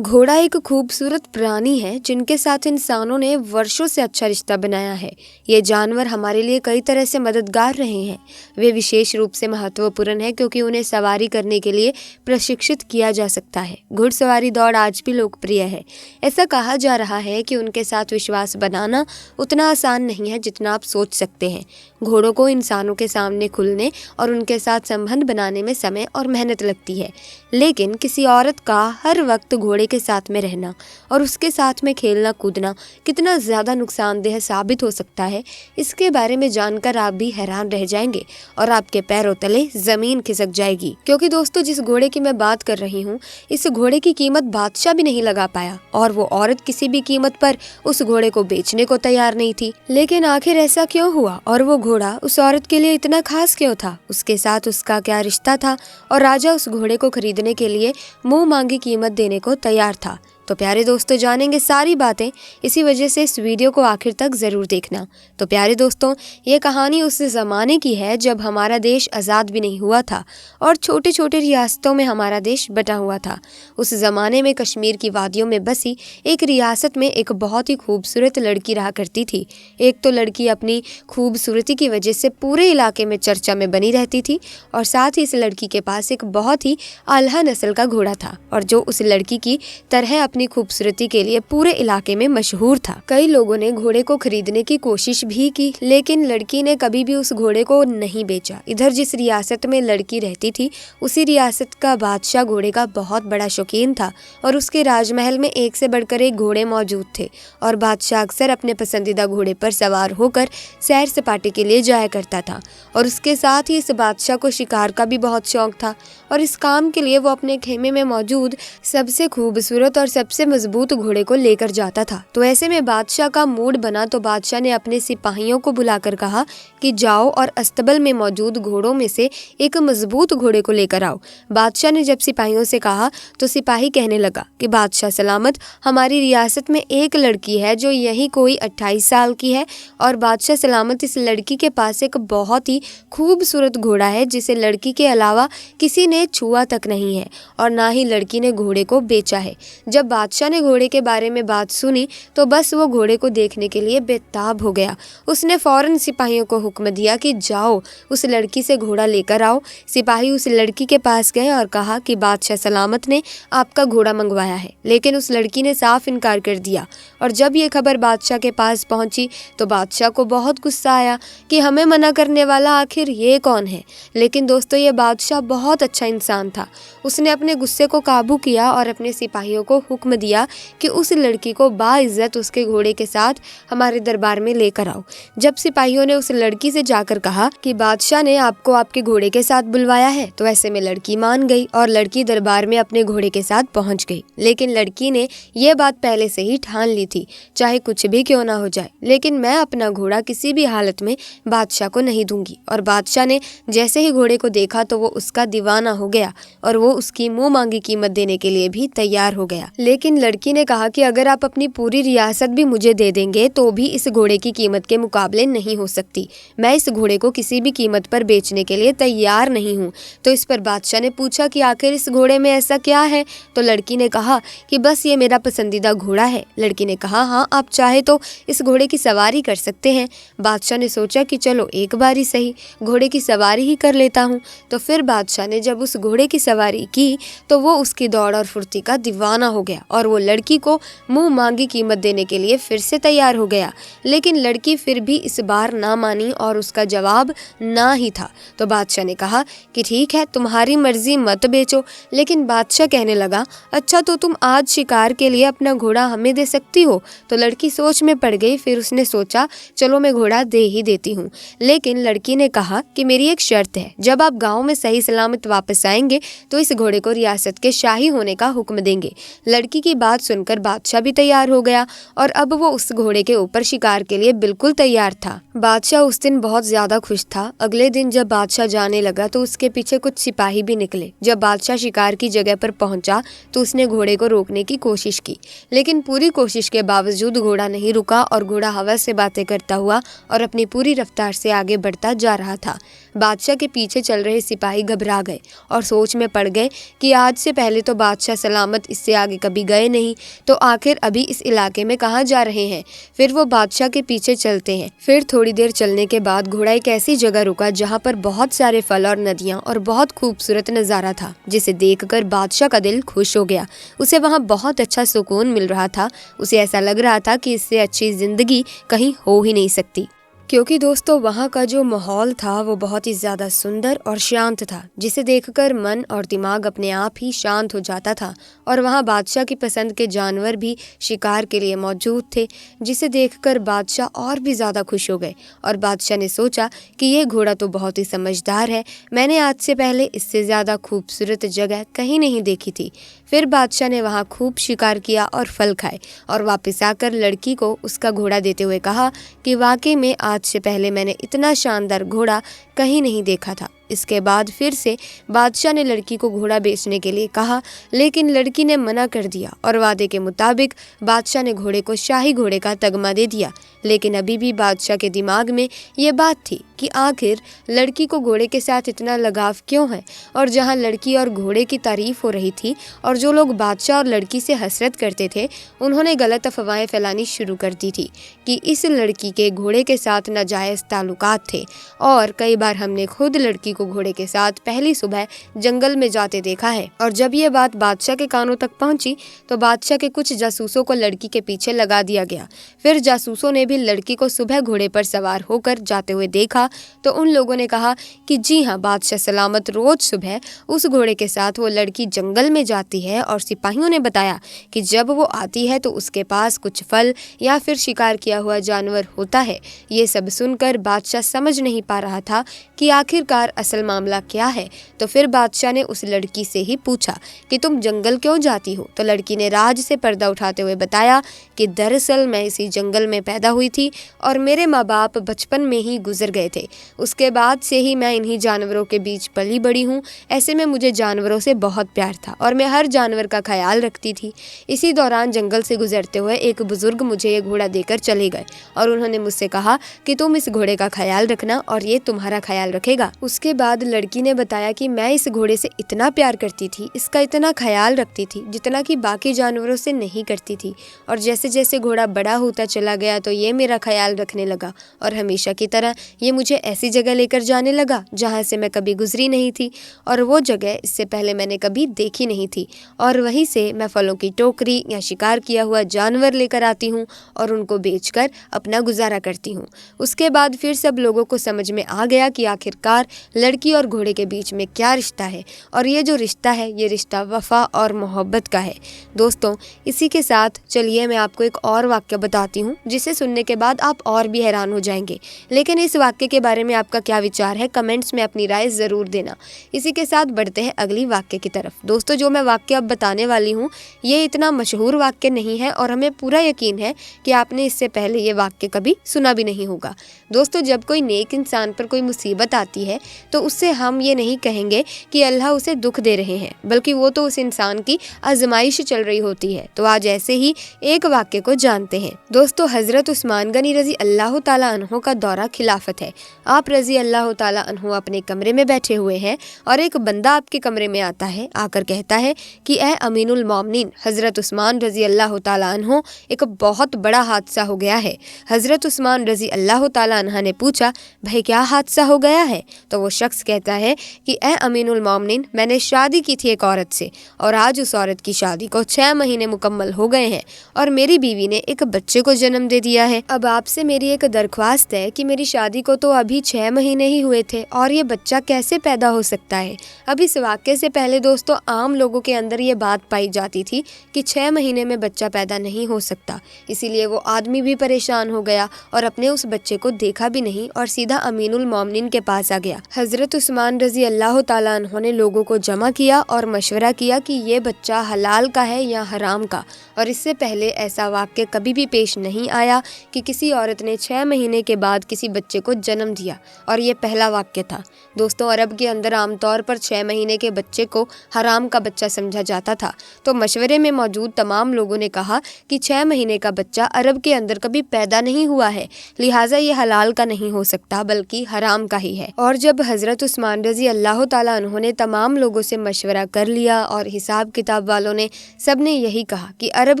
घोड़ा एक खूबसूरत प्राणी है जिनके साथ इंसानों ने वर्षों से अच्छा रिश्ता बनाया है। ये जानवर हमारे लिए कई तरह से मददगार रहे हैं। वे विशेष रूप से महत्वपूर्ण है क्योंकि उन्हें सवारी करने के लिए प्रशिक्षित किया जा सकता है। घुड़सवारी दौड़ आज भी लोकप्रिय है। ऐसा कहा जा रहा है कि उनके साथ विश्वास बनाना उतना आसान नहीं है जितना आप सोच सकते हैं। घोड़ों को इंसानों के सामने खुलने और उनके साथ संबंध बनाने में समय और मेहनत लगती है, लेकिन किसी औरत का हर वक्त घोड़े के साथ में रहना और उसके साथ में खेलना कूदना कितना ज़्यादा नुकसानदेह साबित हो सकता है, इसके बारे में जानकर आप भी हैरान रह जाएंगे और आपके पैरों तले ज़मीन खिसक जाएगी। क्योंकि दोस्तों, जिस घोड़े की मैं बात कर रही हूँ, इस घोड़े की कीमत बादशाह भी नहीं लगा पाया और वो औरत किसी भी कीमत पर उस घोड़े को बेचने को तैयार नहीं थी। लेकिन आखिर ऐसा क्यों हुआ और वो घोड़ा उस औरत के लिए इतना खास क्यों था? उसके साथ उसका क्या रिश्ता था और राजा उस घोड़े को खरीदने के लिए मुंह मांगी कीमत देने को तैयार था? तो प्यारे दोस्तों, जानेंगे सारी बातें। इसी वजह से इस वीडियो को आखिर तक ज़रूर देखना। तो प्यारे दोस्तों, ये कहानी उस ज़माने की है जब हमारा देश आज़ाद भी नहीं हुआ था और छोटे छोटे रियासतों में हमारा देश बटा हुआ था। उस ज़माने में कश्मीर की वादियों में बसी एक रियासत में एक बहुत ही खूबसूरत लड़की रहा करती थी। एक तो लड़की अपनी खूबसूरती की वजह से पूरे इलाके में चर्चा में बनी रहती थी और साथ ही इस लड़की के पास एक बहुत ही आल्हा नस्ल का घोड़ा था और जो उस लड़की की तरह अपनी खूबसूरती के लिए पूरे इलाके में मशहूर था। कई लोगों ने घोड़े को खरीदने की कोशिश भी की, लेकिन लड़की ने कभी भी उस घोड़े को नहीं बेचा। इधर जिस रियासत में लड़की रहती थी, उसी रियासत का बादशाह घोड़े का बहुत बड़ा शौकीन था और उसके राजमहल में एक से बढ़कर एक घोड़े मौजूद थे और बादशाह अक्सर अपने पसंदीदा घोड़े पर सवार होकर सैर सपाटे के लिए जाया करता था। और उसके साथ ही इस बादशाह को शिकार का भी बहुत शौक था और इस काम के लिए वो अपने खेमे में मौजूद सबसे खूबसूरत और सबसे मजबूत घोड़े को लेकर जाता था। तो ऐसे में बादशाह का मूड बना तो बादशाह ने अपने सिपाहियों को बुलाकर कहा कि जाओ और अस्तबल में मौजूद घोड़ों में से एक मजबूत घोड़े को लेकर आओ। बादशाह ने जब सिपाहियों से कहा तो सिपाही कहने लगा कि बादशाह सलामत, हमारी रियासत में एक लड़की है जो यही कोई 28 साल की है और बादशाह सलामत, इस लड़की के पास एक बहुत ही खूबसूरत घोड़ा है जिसे लड़की के अलावा किसी ने छुआ तक नहीं है और ना ही लड़की ने घोड़े को बेचा है। जब बादशाह ने घोड़े के बारे में बात सुनी तो बस वो घोड़े को देखने के लिए बेताब हो गया। उसने फौरन सिपाहियों को हुक्म दिया कि जाओ उस लड़की से घोड़ा लेकर आओ। सिपाही उस लड़की के पास गए और कहा कि बादशाह सलामत ने आपका घोड़ा मंगवाया है, लेकिन उस लड़की ने साफ इनकार कर दिया। और जब ये खबर बादशाह के पास पहुंची तो बादशाह को बहुत गुस्सा आया कि हमें मना करने वाला आखिर ये कौन है। लेकिन दोस्तों, ये बादशाह बहुत अच्छा इंसान था। उसने अपने गुस्से को काबू किया और अपने सिपाहियों को हुक्म दिया कि उस लड़की को बाइज्जत उसके घोड़े के साथ हमारे दरबार में लेकर आओ। जब सिपाहियों ने उस लड़की से जाकर कहा कि बादशाह ने आपको आपके घोड़े के साथ बुलवाया है, तो ऐसे में लड़की मान गई और लड़की दरबार में अपने घोड़े के साथ पहुंच गई। लेकिन लड़की ने यह बात पहले से ही ठान ली थी, चाहे कुछ भी क्यों ना हो जाए, लेकिन मैं अपना घोड़ा किसी भी हालत में बादशाह को नहीं दूंगी। और बादशाह ने जैसे ही घोड़े को देखा तो वो उसका दीवाना हो गया और वो उसकी मुंह मांगी कीमत देने के लिए भी तैयार हो गया। लेकिन लड़की ने कहा कि अगर आप अपनी पूरी रियासत भी मुझे दे देंगे तो भी इस घोड़े की कीमत के मुकाबले नहीं हो सकती। मैं इस घोड़े को किसी भी कीमत पर बेचने के लिए तैयार नहीं हूँ। तो इस पर बादशाह ने पूछा कि आखिर इस घोड़े में ऐसा क्या है? तो लड़की ने कहा कि बस ये मेरा पसंदीदा घोड़ा है। लड़की ने कहा, हाँ, आप चाहे तो इस घोड़े की सवारी कर सकते हैं। बादशाह ने सोचा कि चलो एक बार ही सही घोड़े की सवारी ही कर लेता हूँ। तो फिर बादशाह ने जब उस घोड़े की सवारी की तो वो उसकी दौड़ और फुर्ती का दीवाना हो गया और वो लड़की को मुंह मांगी कीमत देने के लिए फिर से तैयार हो गया। लेकिन लड़की फिर भी इस बार ना मानी और उसका जवाब ना ही था। तो बादशाह ने कहा कि ठीक है, तुम्हारी मर्जी, मत बेचो। लेकिन बादशाह कहने लगा, अच्छा तो तुम आज शिकार के लिए अपना घोड़ा हमें दे सकती हो? तो लड़की सोच में पड़ गई। फिर उसने सोचा चलो मैं घोड़ा दे ही देती हूँ। लेकिन लड़की ने कहा कि मेरी एक शर्त है, जब आप गाँव में सही सलामत वापस आएंगे तो इस घोड़े को रियासत के शाही होने का हुक्म देंगे। लड़की की बात सुनकर बादशाह भी तैयार हो गया और अब वो उस घोड़े के ऊपर शिकार के लिए बिल्कुल तैयार था। बादशाह उस दिन बहुत ज्यादा खुश था। अगले दिन जब बादशाह जाने लगा तो उसके पीछे कुछ सिपाही भी निकले। जब बादशाह शिकार की जगह पर पहुंचा तो उसने घोड़े को रोकने की कोशिश की, लेकिन पूरी कोशिश के बावजूद घोड़ा नहीं रुका और घोड़ा हवा से बातें करता हुआ और अपनी पूरी रफ्तार से आगे बढ़ता जा रहा था। बादशाह के पीछे चल रहे सिपाही घबरा गए और सोच में पड़ गए कि आज से पहले तो बादशाह सलामत इससे आगे कभी गए नहीं, तो आखिर अभी इस इलाके में कहाँ जा रहे हैं। फिर वो बादशाह के पीछे चलते हैं। फिर थोड़ी देर चलने के बाद घोड़ा एक ऐसी जगह रुका जहाँ पर बहुत सारे फल और नदियाँ और बहुत खूबसूरत नज़ारा था, जिसे देखकर बादशाह का दिल खुश हो गया। उसे वहाँ बहुत अच्छा सुकून मिल रहा था। उसे ऐसा लग रहा था कि इससे अच्छी जिंदगी कहीं हो ही नहीं सकती, क्योंकि दोस्तों वहाँ का जो माहौल था वो बहुत ही ज़्यादा सुंदर और शांत था, जिसे देखकर मन और दिमाग अपने आप ही शांत हो जाता था। और वहाँ बादशाह की पसंद के जानवर भी शिकार के लिए मौजूद थे, जिसे देखकर बादशाह और भी ज़्यादा खुश हो गए। और बादशाह ने सोचा कि ये घोड़ा तो बहुत ही समझदार है, मैंने आज से पहले इससे ज़्यादा खूबसूरत जगह कहीं नहीं देखी थी। फिर बादशाह ने वहाँ खूब शिकार किया और फल खाए और वापस आकर लड़की को उसका घोड़ा देते हुए कहा कि वाकई में आज से पहले मैंने इतना शानदार घोड़ा कहीं नहीं देखा था। इसके बाद फिर से बादशाह ने लड़की को घोड़ा बेचने के लिए कहा, लेकिन लड़की ने मना कर दिया और वादे के मुताबिक बादशाह ने घोड़े को शाही घोड़े का तगमा दे दिया। लेकिन अभी भी बादशाह के दिमाग में ये बात थी कि आखिर लड़की को घोड़े के साथ इतना लगाव क्यों है। और जहाँ लड़की और घोड़े की तारीफ हो रही थी और जो लोग बादशाह और लड़की से हसरत करते थे, उन्होंने गलत अफवाहें फैलानी शुरू कर दी थी कि इस लड़की के घोड़े के साथ नाजायज़ ताल्लुकात थे। और कई बार हमने खुद लड़की को घोड़े के साथ पहली सुबह जंगल में जाते देखा है। और जब ये बात बादशाह के कानों तक पहुंची तो बादशाह के कुछ जासूसों को लड़की के पीछे लगा दिया गया। फिर जासूसों ने भी लड़की को सुबह घोड़े पर सवार होकर जाते हुए देखा तो उन लोगों ने कहा कि जी हाँ, बादशाह सलामत रोज सुबह उस घोड़े के साथ वो लड़की जंगल में जाती है। और सिपाहियों ने बताया कि जब वो आती है तो उसके पास कुछ फल या फिर शिकार किया हुआ जानवर होता है। ये सब सुनकर बादशाह समझ नहीं पा रहा था कि आखिरकार असल मामला क्या है। तो फिर बादशाह ने उस लड़की से ही पूछा कि तुम जंगल क्यों जाती हो। तो लड़की ने राज से पर्दा उठाते हुए बताया कि दरअसल मैं इसी जंगल में पैदा हुई थी और मेरे माँ बाप बचपन में ही गुजर गए थे। उसके बाद से ही मैं इन्हीं जानवरों के बीच पली बड़ी हूँ। ऐसे में मुझे जानवरों से बहुत प्यार था और मैं हर जानवर का ख्याल रखती थी। इसी दौरान जंगल से गुजरते हुए एक बुजुर्ग मुझे ये घोड़ा देकर चले गए और उन्होंने मुझसे कहा कि तुम इस घोड़े का ख्याल रखना और ये तुम्हारा ख्याल रखेगा। उसके बाद लड़की ने बताया कि मैं इस घोड़े से इतना प्यार करती थी, इसका इतना ख्याल रखती थी जितना कि बाकी जानवरों से नहीं करती थी। और जैसे जैसे घोड़ा बड़ा होता चला गया तो ये मेरा ख्याल रखने लगा और हमेशा की तरह ये मुझे ऐसी जगह लेकर जाने लगा जहाँ से मैं कभी गुजरी नहीं थी और वो जगह इससे पहले मैंने कभी देखी नहीं थी। और वहीं से मैं फलों की टोकरी या शिकार किया हुआ जानवर लेकर आती हूँ और उनको बेचकर अपना गुजारा करती हूँ। उसके बाद फिर सब लोगों को समझ में आ गया कि आखिरकार लड़की और घोड़े के बीच में क्या रिश्ता है और ये जो रिश्ता है ये रिश्ता वफा और मोहब्बत का है। दोस्तों, इसी के साथ चलिए मैं आपको एक और वाक्य बताती हूँ जिसे सुनने के बाद आप और भी हैरान हो जाएंगे। लेकिन इस वाक्य के बारे में आपका क्या विचार है, कमेंट्स में अपनी राय ज़रूर देना। इसी के साथ बढ़ते हैं अगली वाक्य की तरफ। दोस्तों, जो मैं वाक्य अब बताने वाली हूँ ये इतना मशहूर वाक्य नहीं है और हमें पूरा यकीन है कि आपने इससे पहले ये वाक्य कभी सुना भी नहीं होगा। दोस्तों, जब कोई नेक इंसान पर कोई मुसीबत आती है तो उससे हम ये नहीं कहेंगे कि अल्लाह उसे दुख दे रहे हैं, बल्कि वो तो उस इंसान की आजमाइश चल रही होती है। तो आज ऐसे ही एक वाक्य को जानते हैं। दोस्तों, हज़रत उस्मान गनी रजी अल्लाह ताला अन्हो का दौरा खिलाफत है। आप रजी अल्लाह ताला अन्हो अपने कमरे में बैठे हुए हैं और एक बंदा आपके कमरे में आता है, आकर कहता है कि ए अमीनुल मोमिनीन हज़रत उस्मान रजी अल्लाह ताला अन्हो, एक बहुत बड़ा हादसा हो गया है। हज़रत उस्मान रजी अल्लाह ताला अन्हा ने पूछा, भाई क्या हादसा हो गया है? तो वो शख्स कहता है कि ए अमीनुल मोमिनीन, मैंने शादी की थी एक औरत से और आज उस औरत की शादी को 6 महीने मुकम्मल हो गए हैं और मेरी बीवी ने एक बच्चे को जन्म दे दिया है। अब आपसे मेरी एक दरख्वास्त है कि मेरी शादी को तो अभी 6 महीने ही हुए थे और ये बच्चा कैसे पैदा हो सकता है। अब इस वाक़े से पहले दोस्तों आम लोगों के अंदर ये बात पाई जाती थी कि 6 महीने में बच्चा पैदा नहीं हो सकता। इसीलिए वो आदमी भी परेशान हो गया और अपने उस बच्चे को देखा भी नहीं और सीधा अमीनुल मोमिनीन के पास आ गया। हज़रत उस्मान रजी अल्लाह ताला अन्हो ने लोगों को जमा किया और मशवरा किया कि ये बच्चा हलाल का है या हराम का। और इससे पहले ऐसा वाक़या कभी भी पेश नहीं आया कि किसी औरत ने 6 महीने के बाद किसी बच्चे को जन्म दिया और ये पहला वाक़या था। दोस्तों, अरब के अंदर आमतौर पर 6 महीने के बच्चे को हराम का बच्चा समझा जाता था। तो मशवरे में मौजूद तमाम लोगों ने कहा कि 6 महीने का बच्चा अरब के अंदर कभी पैदा नहीं हुआ है, लिहाजा ये हलाल का नहीं हो सकता बल्कि हराम का ही है। और जब हज़रत उस्मान रज़ी अल्लाह ताला अन्हो ने तमाम लोगों से मशवरा कर लिया और हिसाब किताब वालों ने सब ने यही कहा कि अरब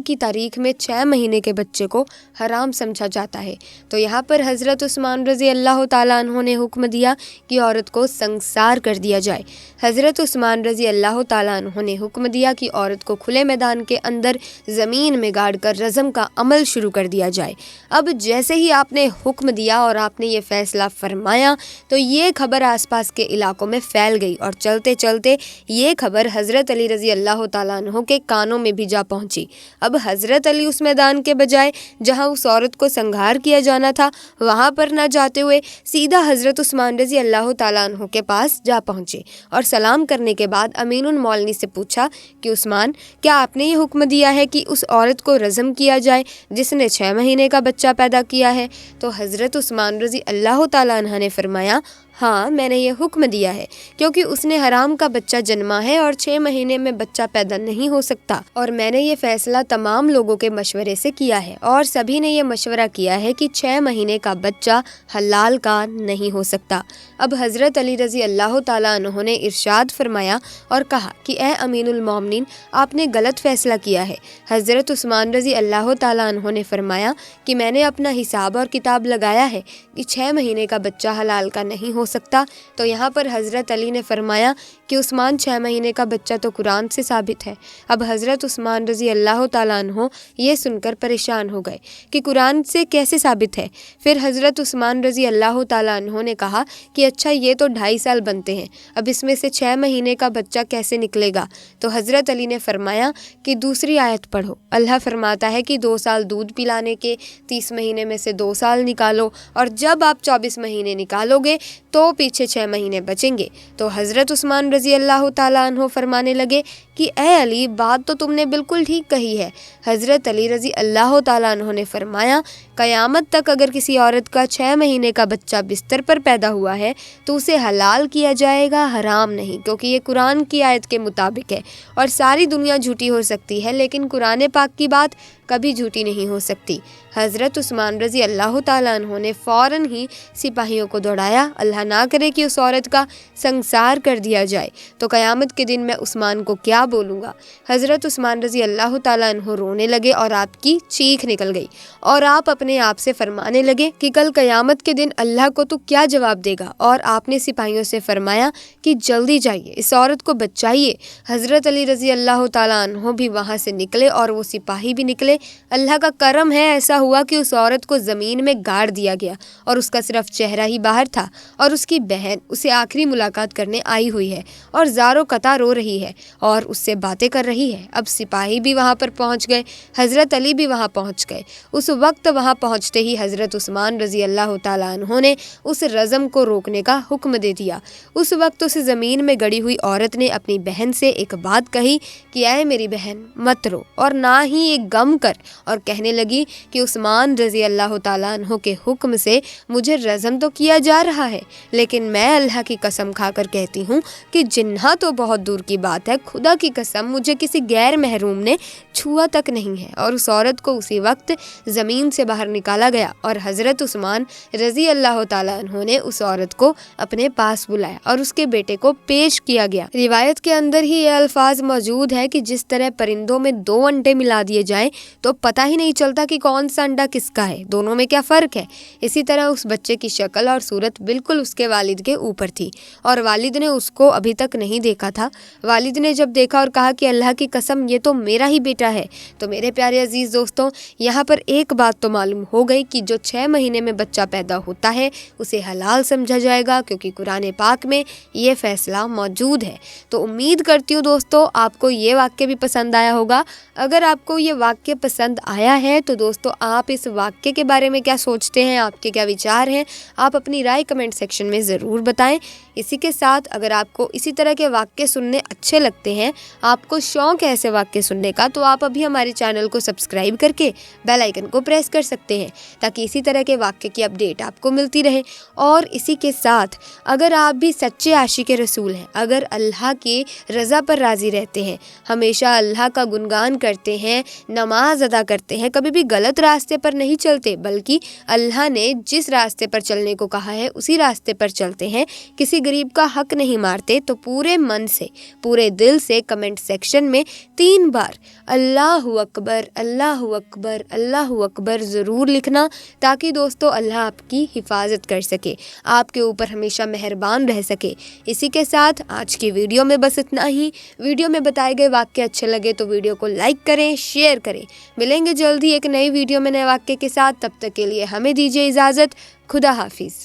की तारीख में 6 महीने के बच्चे को हराम समझा जाता है। तो यहाँ पर हज़रत उस्मान रज़ी अल्लाह ताला अन्हो ने हुक्म दिया कि औरत को संसार कर दिया जाए। हज़रत उस्मान रज़ी अल्लाह ताला अन्हो ने हुक्म दिया कि औरत को खुले मैदान के अंदर ज़मीन में गाड़ कर रज़म का अमल शुरू कर दिया जाए। अब जैसे ही आपने हुक्म दिया और आपने ये फ़ैसला फरमाया तो ये खबर आसपास के इलाकों में फैल गई और चलते चलते ये खबर हज़रत अली रज़ी अल्लाह ताला अन्हो के कानों में भी जा पहुंची। अब हज़रत अली उस मैदान के बजाय जहां उस औरत को संहार किया जाना था वहां पर ना जाते हुए सीधा हज़रत उस्मान रज़ी अल्लाह ताला अन्हो के पास जा पहुंचे और सलाम करने के बाद अमीनुल मौलनी से पूछा कि उस्मान, क्या आपने ये हुक्म दिया है कि उस औरत को रज़म किया जाए जिसने 6 महीने का बच्चा पैदा किया है? तो हज़रत उस्मान रज़ी अल्लाह ताला अन्हा ने फरमाया, हाँ, मैंने ये हुक्म दिया है क्योंकि उसने हराम का बच्चा जन्मा है और 6 महीने में बच्चा पैदा नहीं हो सकता। और मैंने ये फ़ैसला तमाम लोगों के मशवरे से किया है और सभी ने ये मशवरा किया है कि 6 महीने का बच्चा हलाल का नहीं हो सकता। अब हज़रत अली रज़ी अल्लाह ताला अन्हो ने इरशाद फरमाया और कहा कि ए अमीनुल मोमिनीन, आपने गलत फ़ैसला किया है। हज़रत उस्मान रज़ी अल्लाह ताला अन्हो ने फरमाया कि मैंने अपना हिसाब और किताब लगाया है कि 6 महीने का बच्चा हलाल का नहीं हो सकता। तो यहाँ पर हज़रत अली ने फरमाया कि उस्मान, 6 महीने का बच्चा तो कुरान से साबित है। अब हज़रत उस्मान रज़ी अल्लाह ताला अन्हो ये सुनकर परेशान हो गए कि कुरान से कैसे साबित है। फिर हज़रत उस्मान रज़ी अल्लाह ताला अन्हो ने कहा कि अच्छा, ये तो 2.5 साल बनते हैं, अब इसमें से 6 महीने का बच्चा कैसे निकलेगा? तो हज़रत अली ने फरमाया कि दूसरी आयत पढ़ो। अल्लाह फरमाता है कि 2 साल दूध पिलाने के, 30 महीने में से 2 साल निकालो और जब आप 24 महीने निकालोगे तो पीछे 6 महीने बचेंगे। तो हज़रत उस्मान रज़ी अल्लाह ताला अन्हो फरमाने लगे कि ए अली, बात तो तुमने बिल्कुल ठीक कही है। हज़रत अली रज़ी अल्लाह ताला अन्हो ने फरमाया, क़यामत तक अगर किसी औरत का 6 महीने का बच्चा बिस्तर पर पैदा हुआ है तो उसे हलाल किया जाएगा, हराम नहीं, क्योंकि ये कुरान की आयत के मुताबिक है। और सारी दुनिया झूठी हो सकती है लेकिन कुरान पाक की बात कभी झूठी नहीं हो सकती। हज़रत उस्मान रज़ी अल्लाह ताला अन्हो ने फ़ौरन ही सिपाहियों को दौड़ाया, अल्लाह ना करे कि उस औरत का संसार कर दिया जाए तो क़यामत के दिन मैं उस्मान को क्या बोलूँगा। हज़रत उस्मान रज़ी अल्लाह ताला अन्हो रोने लगे और आपकी चीख निकल गई और आप अपने आप से फरमाने लगे कि कल क़यामत के दिन अल्लाह को तो क्या जवाब देगा। और आपने सिपाहियों से फरमाया कि जल्दी जाइए, इस औरत को बचाइए। हज़रत अली रज़ी अल्लाह ताला अन्हो भी वहाँ से निकले और वो सिपाही भी निकले। अल्लाह का करम है, ऐसा हुआ कि उस औरत को ज़मीन में गाड़ दिया गया और उसका सिर्फ चेहरा ही बाहर था और उसकी बहन उसे आखिरी मुलाकात करने आई हुई है और ज़ारो कता रो रही है और उससे बातें कर रही है। अब सिपाही भी वहाँ पर पहुँच गए, हज़रत अली भी वहाँ पहुँच गए। उस वक्त वहाँ पहुँचते ही हज़रत उस्मान रज़ी अल्लाह ताला अन्हो ने उस रज़म को रोकने का हुक्म दे दिया। उस वक्त उस ज़मीन में गड़ी हुई औरत ने अपनी बहन से एक बात कही कि ऐ मेरी बहन, मत रो और ना ही एक गम कर, और कहने लगी कि उस्मान रज़ी अल्लाह ताला अन्हो के हुक्म से मुझे रज़म तो किया जा रहा है लेकिन मैं अल्लाह की कसम खाकर कहती हूँ कि जिन्ना तो बहुत दूर की बात है, खुदा की कसम मुझे किसी गैर महरूम ने छुआ तक नहीं है। और उस औरत को उसी वक्त ज़मीन से बाहर निकाला गया और हज़रत उस्मान रज़ी अल्लाह ताला अन्हो ने उस औरत को अपने पास बुलाया और उसके बेटे को पेश किया गया। रिवायत के अंदर ही ये अल्फाज मौजूद है कि जिस तरह परिंदों में 2 अंडे मिला दिए जाएं तो पता ही नहीं चलता कि कौन सा अंडा किसका है, दोनों में क्या फ़र्क है। इसी तरह उस बच्चे की शक्ल और सूरत बिल्कुल उसके वालिद के ऊपर थी और वालिद ने उसको अभी तक नहीं देखा था। वालिद ने जब देखा और कहा कि अल्लाह की कसम ये तो मेरा ही बेटा है। तो मेरे प्यारे अजीज़ दोस्तों, यहाँ पर एक बात तो मालूम हो गई कि जो 6 महीने में बच्चा पैदा होता है उसे हलाल समझा जाएगा क्योंकि कुरान पाक में ये फ़ैसला मौजूद है। तो उम्मीद करती हूँ दोस्तों आपको ये वाक्य भी पसंद आया होगा। अगर आपको ये वाक्य पसंद आया है तो दोस्तों आप इस वाक्य के बारे में क्या सोचते हैं, आपके क्या विचार हैं, आप अपनी राय कमेंट सेक्शन में ज़रूर बताएं। इसी के साथ अगर आपको इसी तरह के वाक्य सुनने अच्छे लगते हैं, आपको शौक़ है ऐसे वाक्य सुनने का, तो आप अभी हमारे चैनल को सब्सक्राइब करके बेल आइकन को प्रेस कर सकते हैं ताकि इसी तरह के वाक्य की अपडेट आपको मिलती रहे। और इसी के साथ अगर आप भी सच्चे आशिक रसूल हैं, अगर अल्लाह की रज़ा पर राज़ी रहते हैं, हमेशा अल्लाह का गुणगान करते हैं, नमाज अदा करते हैं, कभी भी गलत रास्ते पर नहीं चलते बल्कि अल्लाह ने जिस रास्ते पर चलने को कहा है उसी रास्ते पर चलते हैं, किसी गरीब का हक नहीं मारते तो पूरे मन से, पूरे दिल से कमेंट सेक्शन में 3 बार अल्लाहु अकबर, अल्लाहु अकबर, अल्लाहु अकबर ज़रूर लिखना, ताकि दोस्तों अल्लाह आपकी हिफाजत कर सके, आपके ऊपर हमेशा मेहरबान रह सके। इसी के साथ आज की वीडियो में बस इतना ही। वीडियो में बताए गए वाक्य अच्छे लगे तो वीडियो को लाइक करें, शेयर करें। मिलेंगे जल्दी एक नई वीडियो में नए वाक्य के साथ। तब तक के लिए हमें दीजिए इजाज़त। खुदा हाफिज़।